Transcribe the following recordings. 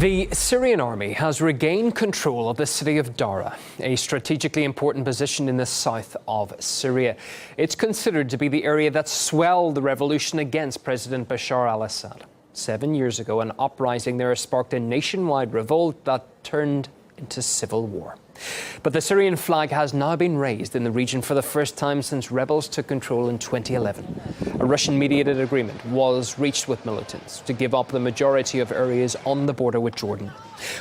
The Syrian army has regained control of the city of Daraa, a strategically important position in the south of Syria. It's considered to be the area that swelled the revolution against President Bashar al-Assad. 7 years ago, an uprising there sparked a nationwide revolt that turned into civil war. But the Syrian flag has now been raised in the region for the first time since rebels took control in 2011. A Russian-mediated agreement was reached with militants to give up the majority of areas on the border with Jordan.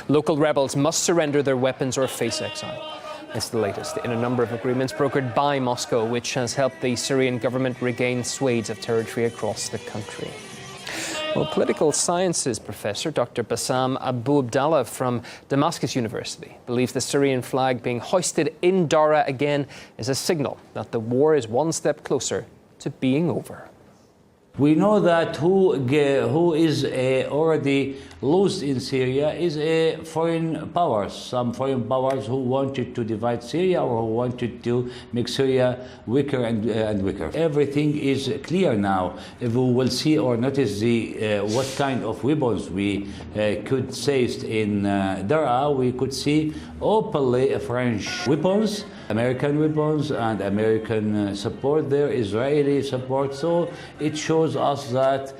Local rebels must surrender their weapons or face exile. It's the latest in a number of agreements brokered by Moscow, which has helped the Syrian government regain swathes of territory across the country. Well, political sciences professor Dr. Bassam Abu Abdallah from Damascus University believes the Syrian flag being hoisted in Daraa again is a signal that the war is one step closer to being over. We know that who is already lost in Syria is foreign powers. Some foreign powers who wanted to divide Syria or who wanted to make Syria weaker and weaker. Everything is clear now. If we will see or notice what kind of weapons we could seize in Daraa, we could see openly French weapons, American weapons, and American support there, Israeli support. So it shows us that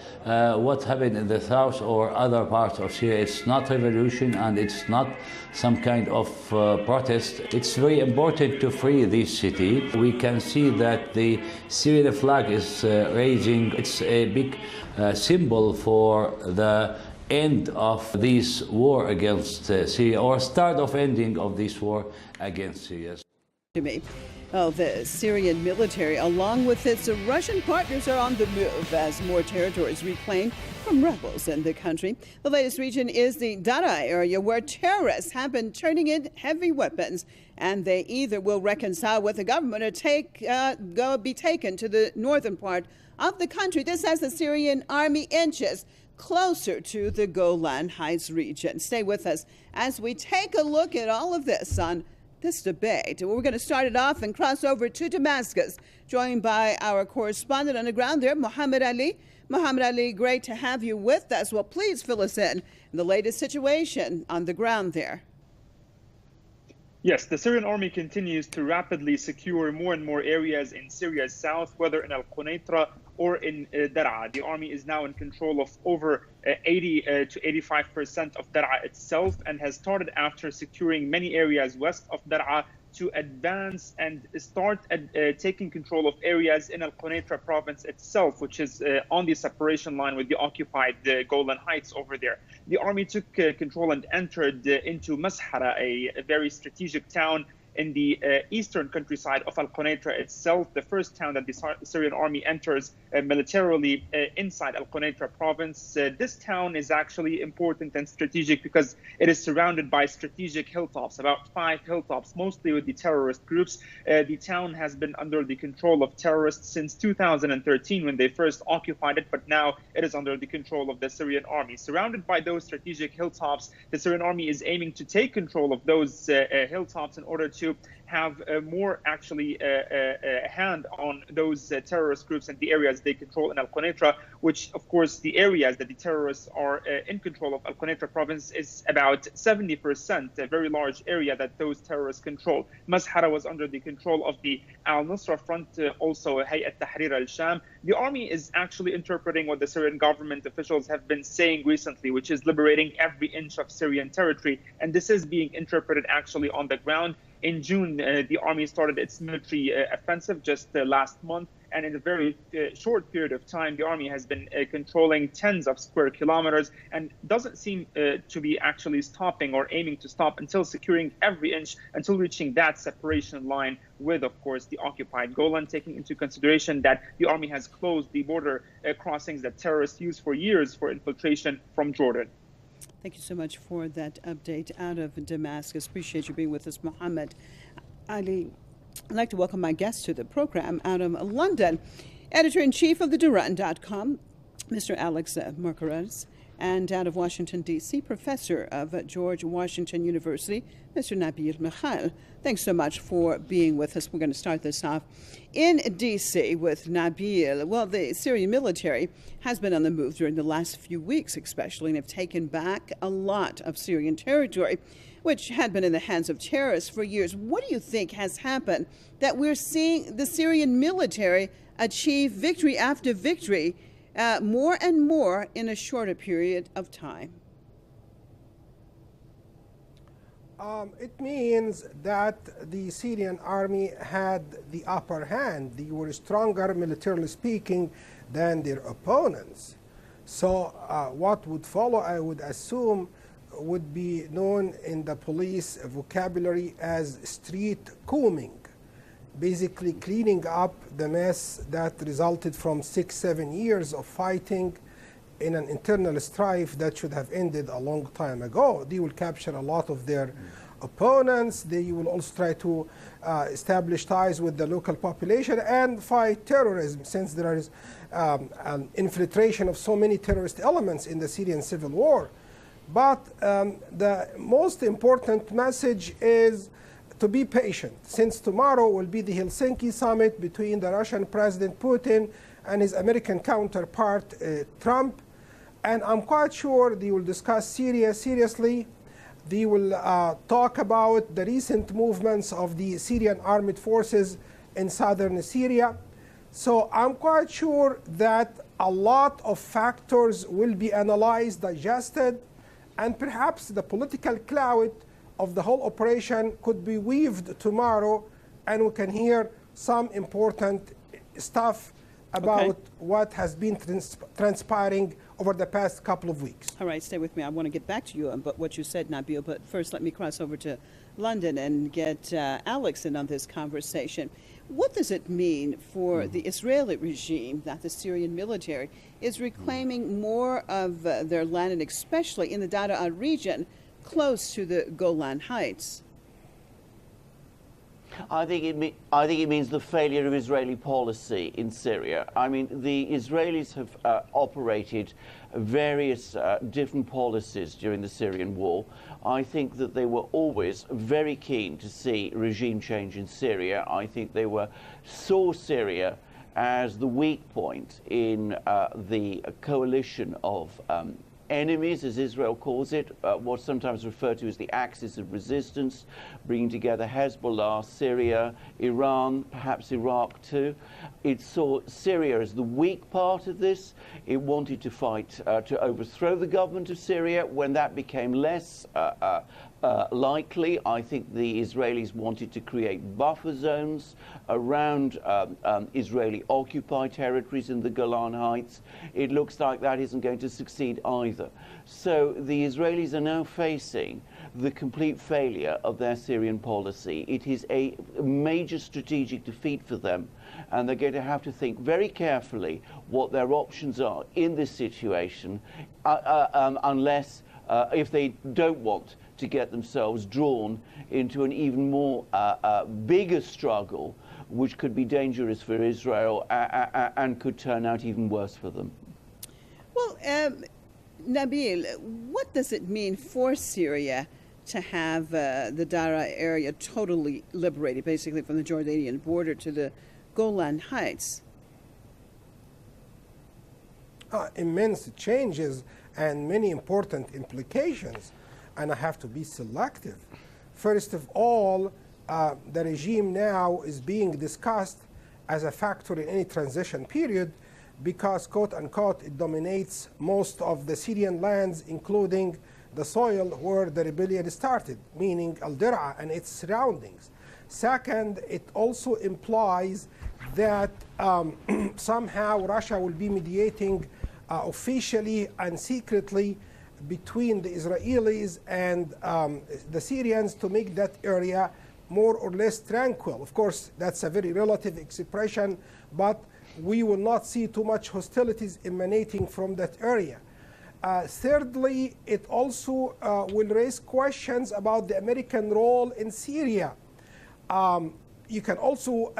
what happened in the south or other parts of Syria, it's not revolution and it's not some kind of protest. It's very important to free this city. We can see that the Syrian flag is raising. It's a big symbol for the end of this war against Syria, or start of ending of this war against Syria. Well, the Syrian military, along with its Russian partners, are on the move as more territory is reclaimed from rebels in the country. The latest region is the Daraa area, where terrorists have been turning in heavy weapons, and they either will reconcile with the government or be taken to the northern part of the country. This as the Syrian army inches closer to the Golan Heights region. Stay with us as we take a look at all of this on this debate. We're going to start it off and cross over to Damascus, joined by our correspondent on the ground there, Muhammad Ali. Muhammad Ali, great to have you with us. Well, please fill us in the latest situation on the ground there. Yes, the Syrian army continues to rapidly secure more and more areas in Syria's south, whether in al-Quneitra or in Daraa. The army is now in control of over 80 to 85% of Daraa itself, and has started, after securing many areas west of Daraa, to advance and start taking control of areas in al-Quneitra province itself, which is on the separation line with the occupied Golan Heights over there. The army took control and entered into Mas'hara, a very strategic town in the eastern countryside of al-Quneitra itself, the first town that the Syrian army enters militarily inside al-Quneitra province. This town is actually important and strategic because it is surrounded by strategic hilltops, about 5 hilltops, mostly with the terrorist groups. The town has been under the control of terrorists since 2013 when they first occupied it, but now it is under the control of the Syrian army. Surrounded by those strategic hilltops, the Syrian army is aiming to take control of those hilltops in order to have more actually a hand on those terrorist groups and the areas they control in al-Quneitra, which of course the areas that the terrorists are in control of al-Quneitra province is about 70%, a very large area that those terrorists control. Mas'hara was under the control of the al-Nusra Front, also Hayat Tahrir al-Sham. The army is actually interpreting what the Syrian government officials have been saying recently, which is liberating every inch of Syrian territory, and this is being interpreted actually on the ground. In June, the army started its military offensive just last month, and in a very short period of time, the army has been controlling tens of square kilometers and doesn't seem to be actually stopping or aiming to stop until securing every inch, until reaching that separation line with, of course, the occupied Golan, taking into consideration that the army has closed the border crossings that terrorists use for years for infiltration from Jordan. Thank you so much for that update out of Damascus. Appreciate you being with us, Muhammad Ali. I'd like to welcome my guest to the program out of London, editor-in-chief of the Durand.com, Mr. Alex Marquarez, and out of Washington, D.C., professor of George Washington University, Mr. Nabil Mikhal. Thanks so much for being with us. We're going to start this off in D.C. with Nabil. Well, the Syrian military has been on the move during the last few weeks, especially, and have taken back a lot of Syrian territory, which had been in the hands of terrorists for years. What do you think has happened that we're seeing the Syrian military achieve victory after victory more and more in a shorter period of time? It means that the Syrian army had the upper hand. They were stronger, militarily speaking, than their opponents. So what would follow, I would assume, would be known in the police vocabulary as street combing, basically cleaning up the mess that resulted from 6-7 years of fighting in an internal strife that should have ended a long time ago. They will capture a lot of their opponents. They will also try to establish ties with the local population and fight terrorism, since there is an infiltration of so many terrorist elements in the Syrian civil war. But the most important message is to be patient, since tomorrow will be the Helsinki summit between the Russian President Putin and his American counterpart Trump. And I'm quite sure they will discuss Syria seriously. They will talk about the recent movements of the Syrian armed forces in southern Syria. So I'm quite sure that a lot of factors will be analyzed, digested, and perhaps the political cloud of the whole operation could be weaved tomorrow, and we can hear some important stuff about what has been transpiring over the past couple of weeks. All right, stay with me. I want to get back to you on what you said, Nabil, but first let me cross over to London and get Alex in on this conversation. What does it mean for the Israeli regime that the Syrian military is reclaiming more of their land, and especially in the Daraa region, close to the Golan Heights? I think it means the failure of Israeli policy in Syria. I mean, the Israelis have operated various different policies during the Syrian war. I think that they were always very keen to see regime change in Syria. I think they saw Syria as the weak point in the coalition of enemies, as Israel calls it, what's sometimes referred to as the axis of resistance, bringing together Hezbollah, Syria, Iran, perhaps Iraq too. It saw Syria as the weak part of this. It wanted to fight to overthrow the government of Syria. When that became less likely, I think the Israelis wanted to create buffer zones around Israeli-occupied territories in the Golan Heights. It looks like that isn't going to succeed either. So the Israelis are now facing the complete failure of their Syrian policy. It is a major strategic defeat for them, and they're going to have to think very carefully what their options are in this situation, unless if they don't want to get themselves drawn into an even more bigger struggle, which could be dangerous for Israel and could turn out even worse for them. Well, Nabil, what does it mean for Syria to have the Daraa area totally liberated, basically from the Jordanian border to the Golan Heights? Immense changes and many important implications, and I have to be selective. First of all, the regime now is being discussed as a factor in any transition period because, quote unquote, it dominates most of the Syrian lands, including the soil where the rebellion started, meaning al-Daraa and its surroundings. Second, it also implies that somehow Russia will be mediating officially and secretly between the Israelis and the Syrians to make that area more or less tranquil. Of course, that's a very relative expression, but we will not see too much hostilities emanating from that area. Thirdly, it also will raise questions about the American role in Syria. You can also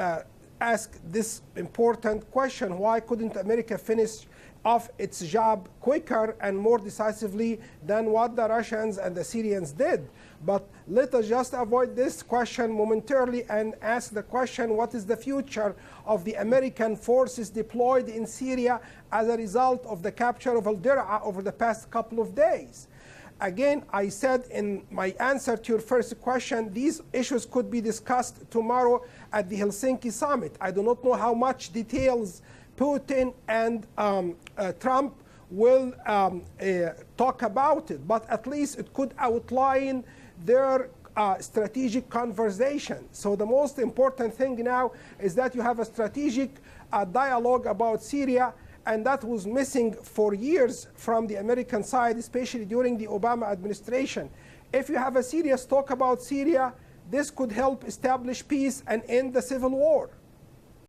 ask this important question: why couldn't America finish of its job quicker and more decisively than what the Russians and the Syrians did. But let us just avoid this question momentarily and ask the question, what is the future of the American forces deployed in Syria as a result of the capture of al-Daraa over the past couple of days? Again, I said in my answer to your first question, these issues could be discussed tomorrow at the Helsinki summit. I do not know how much details Putin and Trump will talk about it, but at least it could outline their strategic conversation. So the most important thing now is that you have a strategic dialogue about Syria, and that was missing for years from the American side, especially during the Obama administration. If you have a serious talk about Syria, this could help establish peace and end the civil war.